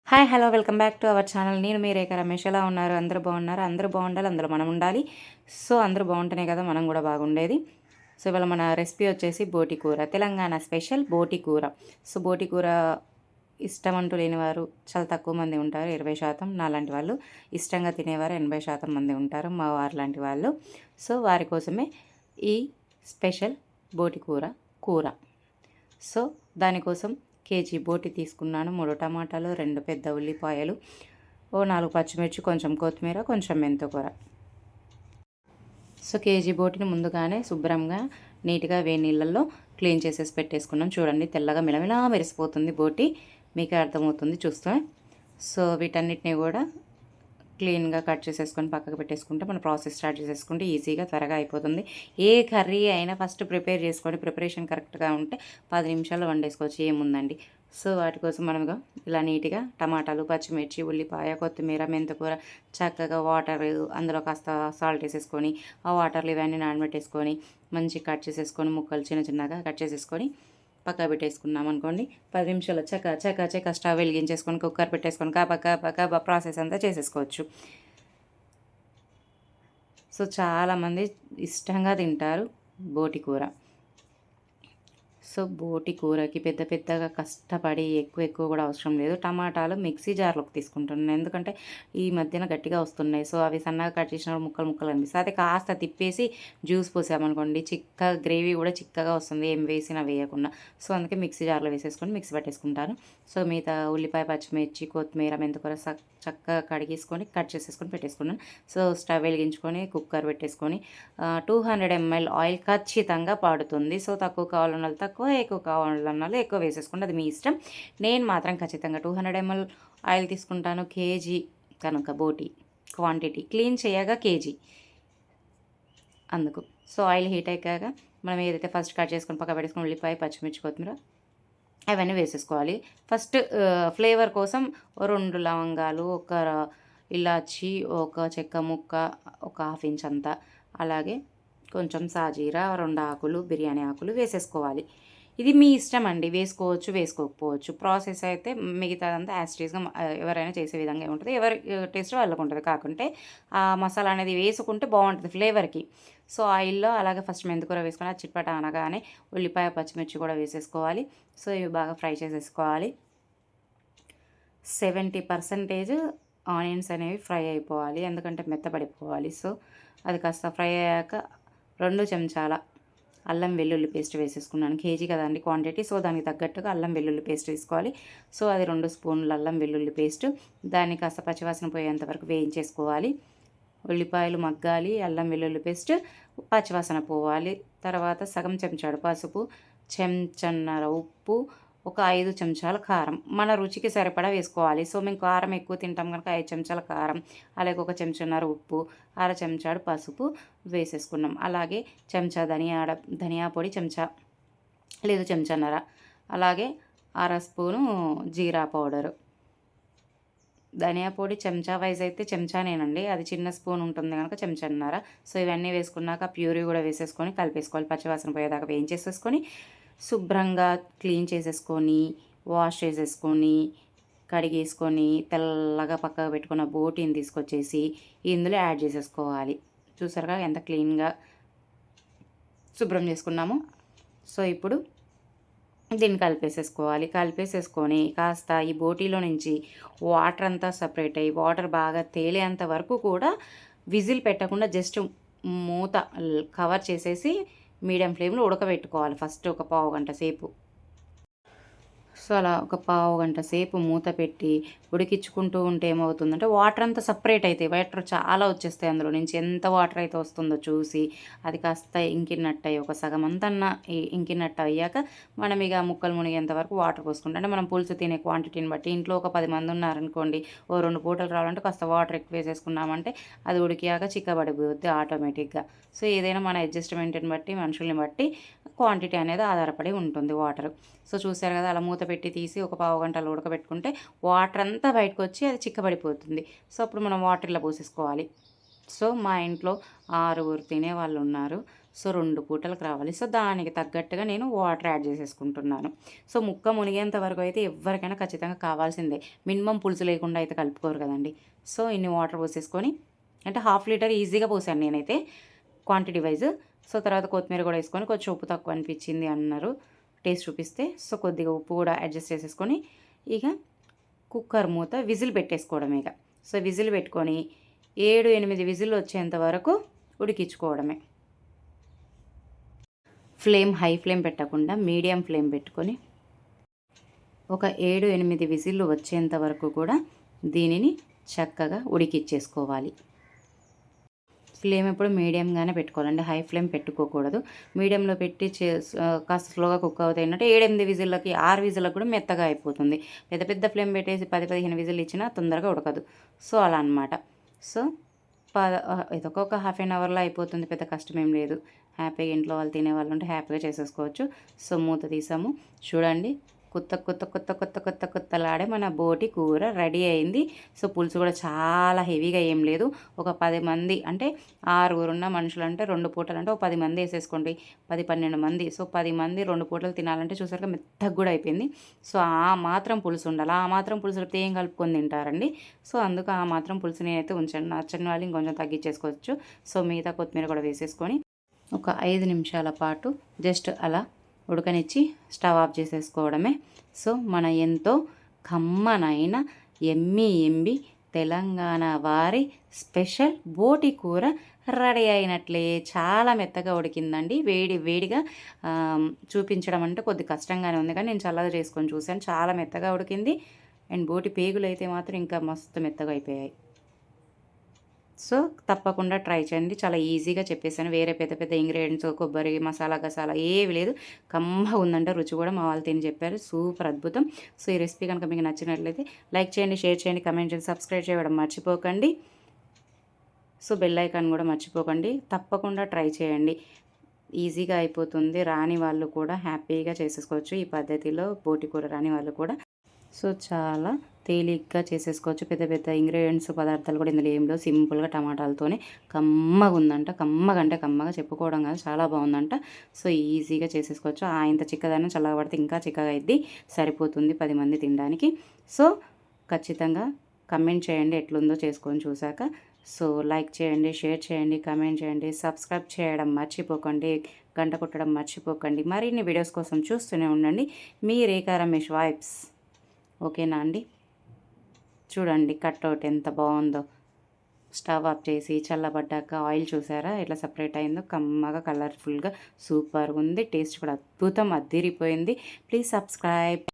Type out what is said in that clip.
Hi hello welcome back to our channel. నేను మీ రేఖ రమేష్. ఎలా ఉన్నారు? అందరూ బాగున్నారు? అందరూ బాగుండాలి, అందులో మనం ఉండాలి. సో అందరూ బాగుంటేనే కదా మనం కూడా బాగుండేది. సో ఇవాళ మన రెసిపీ వచ్చేసి బోటి కూర, తెలంగాణ స్పెషల్ బోటి కూర. సో బోటి కూర ఇష్టం అంటూ లేనివారు చాలా తక్కువ మంది ఉంటారు, 20%. నాలాంటి వాళ్ళు ఇష్టంగా తినేవారు 80% మంది ఉంటారు, మా వారు లాంటి వాళ్ళు. సో వారి కోసమే ఈ స్పెషల్ బోటి కూర. సో దానికోసం కేజీ బోటి తీసుకున్నాను, 3 టమాటాలు, 2 పెద్ద ఉల్లిపాయలు, ఓ 4 పచ్చిమిర్చి, కొంచెం కొత్తిమీర, కొంచెం మెంతికూర. సో కేజీ బోటిని ముందుగానే శుభ్రంగా నీట్గా వేడి నీళ్ళల్లో క్లీన్ చేసేసి పెట్టేసుకున్నాం. చూడండి తెల్లగా మిలమిలా మెరిసిపోతుంది బోటి, మీకే అర్థమవుతుంది చూస్తే. సో వీటన్నిటిని కూడా క్లీన్గా కట్ చేసేసుకొని పక్కకు పెట్టేసుకుంటే మన ప్రాసెస్ స్టార్ట్ చేసేసుకుంటే ఈజీగా త్వరగా అయిపోతుంది. ఏ కర్రీ అయినా ఫస్ట్ ప్రిపేర్ చేసుకోండి, ప్రిపరేషన్ కరెక్ట్గా ఉంటే 10 నిమిషాల్లో వండేసుకోవచ్చు, ఏముందండి. సో వాటి కోసం మనముగా ఇలా నీట్గా టమాటాలు, పచ్చిమిర్చి, ఉల్లిపాయ, కొత్తిమీర, మెంతికూర చక్కగా వాటర్, అందులో కాస్త సాల్ట్ వేసేసుకొని ఆ వాటర్లు ఇవన్నీ నానబెట్టేసుకొని మంచిగా కట్ చేసేసుకొని ముక్కలు చిన్న చిన్నగా కట్ చేసేసుకొని పక్క పెట్టేసుకున్నాం అనుకోండి. 10 నిమిషాలు చక్క స్టవ్ వెలిగించేసుకొని కుక్కర్ పెట్టేసుకొని కబా ప్రాసెస్ అంతా చేసేసుకోవచ్చు. సో చాలామంది ఇష్టంగా తింటారు బోటి కూర. సో బోటి కూరకి పెద్ద పెద్దగా కష్టపడి ఎక్కువ కూడా అవసరం లేదు. టమాటాలు మిక్సీ జార్లోకి తీసుకుంటున్నాను, ఎందుకంటే ఈ మధ్యన గట్టిగా వస్తున్నాయి. సో అవి సన్నగా కట్ చేసినప్పుడు ముక్కలు ముక్కలు అనిపిస్తాయి. అదే కాస్త తిప్పేసి జ్యూస్ పోసామనుకోండి గ్రేవీ కూడా చిక్కగా వస్తుంది, ఏం వేసినా వేయకుండా. సో అందుకే మిక్సీ జార్లో వేసేసుకొని మిక్సీ పట్టేసుకుంటాను. సో మిగతా ఉల్లిపాయ, పచ్చిమిర్చి, కొత్తిమీర, మెంతికూర చక్కగా కడిగేసుకొని కట్ చేసేసుకొని పెట్టేసుకున్నాను. సో స్టవ్ వెలిగించుకొని కుక్కర్ పెట్టేసుకొని 200 ml ఆయిల్ ఖచ్చితంగా పడుతుంది. సో తక్కువ కావాలన్న వాళ్ళు తక్కువ, ఎక్కువ కావాలన్న వాళ్ళు ఎక్కువ వేసేసుకోండి, అది మీ ఇష్టం. నేను మాత్రం ఖచ్చితంగా 200 ml ఆయిల్ తీసుకుంటాను. కేజీ కనుక బోటి క్వాంటిటీ క్లీన్ చేయగా కేజీ, అందుకు. సో ఆయిల్ హీట్ అయ్యాక మనం ఏదైతే ఫస్ట్ కట్ చేసుకొని పక్క పెట్టేసుకొని ఉల్లిపాయ, పచ్చిమిర్చి, కొత్తిమీర అవన్నీ వేసేసుకోవాలి. ఫస్ట్ ఫ్లేవర్ కోసం 2 లవంగాలు, ఒక ఇలాచి, ఒక చెక్క ముక్క, ఒక హాఫ్ ఇంచ్ అంతా, అలాగే కొంచెం సాజీరా, 2 ఆకులు, బిర్యానీ ఆకులు వేసేసుకోవాలి. ఇది మీ ఇష్టం అండి, వేసుకోవచ్చు వేసుకోకపోవచ్చు. ప్రాసెస్ అయితే మిగతాదంతా యాస్టీస్గా ఎవరైనా చేసే విధంగా ఉంటుంది, ఎవరి టేస్ట్ వాళ్ళకు ఉంటుంది. కాకుంటే ఆ మసాలా అనేది వేసుకుంటే బాగుంటుంది ఫ్లేవర్కి. సో ఆయిల్లో అలాగే ఫస్ట్ మెంతికూర వేసుకొని అది చిట్పట అనగానే ఉల్లిపాయ, పచ్చిమిర్చి కూడా వేసేసుకోవాలి. సో ఇవి బాగా ఫ్రై చేసేసుకోవాలి. 70% ఆనియన్స్ అనేవి ఫ్రై అయిపోవాలి, ఎందుకంటే మెత్తపడిపోవాలి. సో అది కాస్త ఫ్రై అయ్యాక 2 చెంచాల అల్లం వెల్లుల్లి పేస్ట్ వేసేసుకున్నాను. కేజీ కదండి క్వాంటిటీ, సో దానికి తగ్గట్టుగా అల్లం వెల్లుల్లి పేస్ట్ వేసుకోవాలి. సో అది 2 స్పూన్లు అల్లం వెల్లుల్లి పేస్ట్, దాన్ని కాస్త పచ్చివాసన పోయేంత వరకు వేయించేసుకోవాలి. ఉల్లిపాయలు మగ్గాలి, అల్లం వెల్లుల్లి పేస్ట్ పచ్చివాసన పోవాలి. తర్వాత సగం చెంచాడు పసుపు, చెంచన్నర ఉప్పు, ఒక 5 చెంచాల కారం మన రుచికి సరిపడా వేసుకోవాలి. సో మేము కారం ఎక్కువ తింటాం కనుక 5 చెంచాల కారం, అలాగే ఒక చెంచాన్నర ఉప్పు, అర చెంచాడు పసుపు వేసేసుకున్నాం. అలాగే చెంచా ధనియా పొడి చెంచా, లేదు చెంచాన్నర, అలాగే అర స్పూను జీరా పౌడరు. ధనియా పొడి చెంచా వైజ్ అయితే చెంచానేనండి, అది చిన్న స్పూన్ ఉంటుంది కనుక చెంచాన్నర. సో ఇవన్నీ వేసుకున్నాక ప్యూరీ కూడా వేసేసుకొని కలిపేసుకోవాలి. పచ్చివాసన పోయేదాకా వేయించేసేసుకొని శుభ్రంగా క్లీన్ చేసేసుకొని వాష్ చేసేసుకొని కడిగేసుకొని తెల్లగా పక్కకు పెట్టుకున్న బోటీని తీసుకొచ్చేసి ఇందులో యాడ్ చేసేసుకోవాలి. చూసారుగా ఎంత క్లీన్గా శుభ్రం చేసుకున్నాము. సో ఇప్పుడు దీన్ని కలిపేసేసుకొని కాస్త ఈ బోటీలో నుంచి వాటర్ అంతా సపరేట్ అయ్యి వాటర్ బాగా తేలేంత వరకు కూడా విజిల్ పెట్టకుండా జస్ట్ మూత కవర్ చేసేసి మీడియం ఫ్లేమ్లో ఉడకబెట్టుకోవాలి. ఫస్ట్ ఒక పావు గంట సేపు. సో అలా ఒక పావు గంట సేపు మూత పెట్టి ఉడికించుకుంటూ ఉంటే ఏమవుతుందంటే వాటర్ అంతా సపరేట్ అవుతాయి, వాటర్ చాలా వచ్చేస్తాయి అందులో నుంచి. ఎంత వాటర్ అయితే వస్తుందో చూసి అది కాస్త ఇంకినట్టు అయ్యి ఒక సగం అంతా ఇంకినట్టు అయ్యాక మనం ఇక ముక్కలు మునిగేంత వరకు వాటర్ పోసుకుంటాం. అంటే మనం పులుసు తినే క్వాంటిటీని బట్టి, ఇంట్లో ఒక 10 మంది ఉన్నారనుకోండి, ఓ 2 పూటలు రావాలంటే కాస్త వాటర్ ఎక్కువ వేసేసుకున్నామంటే అది ఉడికాక చిక్కబడిపోద్ది ఆటోమేటిక్గా. సో ఏదైనా మన అడ్జస్ట్మెంట్ని బట్టి, మనుషుల్ని బట్టి క్వాంటిటీ అనేది ఆధారపడి ఉంటుంది వాటర్. సో చూసారు కదా, అలా మూత పెట్టి తీసి ఒక పావు గంటలు ఉడకబెట్టుకుంటే వాటర్ అంతా బయటకు వచ్చి అది చిక్కబడిపోతుంది. సో అప్పుడు మనం వాటర్ ఇలా పోసేసుకోవాలి. సో మా ఇంట్లో 6 తినేవాళ్ళు ఉన్నారు. సో 2 పూటలకు రావాలి. సో దానికి తగ్గట్టుగా నేను వాటర్ యాడ్ చేసేసుకుంటున్నాను. సో ముక్క మునిగేంత వరకు అయితే ఎవ్వరికైనా ఖచ్చితంగా కావాల్సిందే. మినిమమ్ పులుసు లేకుండా అయితే కలుపుకోరు కదండీ. సో ఇన్ని వాటర్ పోసేసుకొని, అంటే హాఫ్ లీటర్ ఈజీగా పోసాను నేనైతే క్వాంటిటీ వైజ్. సో తర్వాత కొత్తిమీర కూడా వేసుకొని, కొంచెం ఉప్పు తక్కువ అనిపించింది అన్నారు టేస్ట్ చూపిస్తే. సో కొద్దిగా ఉప్పు కూడా అడ్జస్ట్ చేసేసుకొని ఇక కుక్కర్ మూత విజిల్ పెట్టేసుకోవడమే ఇక. సో విజిల్ పెట్టుకొని 7-8 విజిల్లు వచ్చేంత వరకు ఉడికించుకోవడమే. హై ఫ్లేమ్ పెట్టకుండా మీడియం ఫ్లేమ్ పెట్టుకొని ఒక 7-8 విజిల్లు వచ్చేంత వరకు కూడా దీనిని చక్కగా ఉడికిచ్చేసుకోవాలి. ఫ్లేమ్ ఎప్పుడు మీడియంగానే పెట్టుకోవాలండి, హై ఫ్లేమ్ పెట్టుకోకూడదు. మీడియంలో పెట్టి కాస్త స్లోగా కుక్ అవుతాయి అంటే 7-8 విజిల్లకి 6 విజిల్లకు కూడా మెత్తగా అయిపోతుంది. పెద్ద పెద్ద ఫ్లేమ్ పెట్టేసి 10-15 విజిల్లు ఇచ్చినా తొందరగా ఉడకదు. సో అలా అనమాట. సో ఇదొక హాఫ్ అన్ అవర్లో అయిపోతుంది, పెద్ద కష్టమేం లేదు. హ్యాపీగా ఇంట్లో వాళ్ళు తినేవాళ్ళు ఉంటే హ్యాపీగా చేసేసుకోవచ్చు. సో మూత తీసాము, చూడండి కొత్తలాడే మన బోటి కూర రెడీ అయింది. సో పులుసు కూడా చాలా హెవీగా ఏం లేదు. ఒక 10 మంది అంటే 6 ఉన్న మనుషులు అంటే 2 పూటలు అంటే ఒక 10 మంది వేసేసుకోండి, 10-12 మంది. సో 10 మంది 2 పూటలు తినాలంటే చూసారుగా మెత్తగా కూడా అయిపోయింది. సో ఆ మాత్రం పులుసు ఉండాలి. ఆ మాత్రం పులుసు లేకపోతే ఏం కలుపుకొని తింటారండి. సో అందుకు ఆ మాత్రం పులుసు నేనైతే ఉంచాను. నచ్చని వాళ్ళు ఇంకొంచెం తగ్గించేసుకోవచ్చు. సో మిగతా కొత్తిమీర కూడా వేసేసుకొని ఒక 5 నిమిషాల పాటు జస్ట్ అలా ఉడకనిచ్చి స్టవ్ ఆఫ్ చేసేసుకోవడమే. సో మన ఎంతో కమ్మనైన ఎమ్మి తెలంగాణ వారి స్పెషల్ బోటి కూర రెడీ అయినట్లే. చాలా మెత్తగా ఉడికిందండి. వేడిగా చూపించడం అంటే కొద్ది కష్టంగానే ఉంది, కానీ నేను చల్లగా చేసుకొని చూశాను. చాలా మెత్తగా ఉడికింది. అండ్ బోటి పేగులు అయితే మాత్రం ఇంకా మస్తు మెత్తగా అయిపోయాయి. సో తప్పకుండా ట్రై చేయండి. చాలా ఈజీగా చెప్పేసాను. వేరే పెద్ద పెద్ద ఇంగ్రీడియంట్స్ కొబ్బరి మసాలా గసాలా ఏవి లేదు. కమ్మగా ఉందంటే రుచి కూడా మా వాళ్ళు తిని చెప్పారు. సూపర్ అద్భుతం. సో ఈ రెసిపీ కనుక మీకు నచ్చినట్లయితే లైక్ చేయండి, షేర్ చేయండి, కమెంట్ చేయండి, సబ్స్క్రైబ్ చేయడం మర్చిపోకండి. సో బెల్ ఐకాన్ కూడా మర్చిపోకండి. తప్పకుండా ట్రై చేయండి. ఈజీగా అయిపోతుంది. రాని వాళ్ళు కూడా హ్యాపీగా చేసేసుకోవచ్చు ఈ పద్ధతిలో. బోటి కూర రాని వాళ్ళు కూడా సో చాలా తేలిగ్గా చేసేసుకోవచ్చు. పెద్ద పెద్ద ఇంగ్రీడియంట్స్ పదార్థాలు కూడా ఇందులో ఏం లేవు. సింపుల్గా టమాటాలతోనే కమ్మగా ఉందంట. కమ్మగా అంటే కమ్మగా చెప్పుకోవడం కాదు, చాలా బాగుందంట. సో ఈజీగా చేసేసుకోవచ్చు. ఇంత చిక్కదనం చల్లగా పడితే ఇంకా చిక్కగా అయింది, సరిపోతుంది 10 మంది తినడానికి. సో ఖచ్చితంగా కమెంట్ చేయండి ఎట్లుందో చేసుకొని చూశాక. సో లైక్ చేయండి, షేర్ చేయండి, కమెంట్ చేయండి, సబ్స్క్రైబ్ చేయడం మర్చిపోకండి, గంట కొట్టడం మర్చిపోకండి. మరిన్ని వీడియోస్ కోసం చూస్తూనే ఉండండి. మీ రేఖా రమేష్ వైబ్స్. ఓకేనా అండి? చూడండి కట్అవుట్ ఎంత బాగుందో. స్టవ్ ఆఫ్ చేసి చల్లబడ్డాక ఆయిల్ చూసారా ఎట్లా సపరేట్ అయిందో, కమ్మగా కలర్ఫుల్గా సూపర్గా ఉంది. టేస్ట్ కూడా అద్భుతం, అద్దిరిపోయింది. Please subscribe.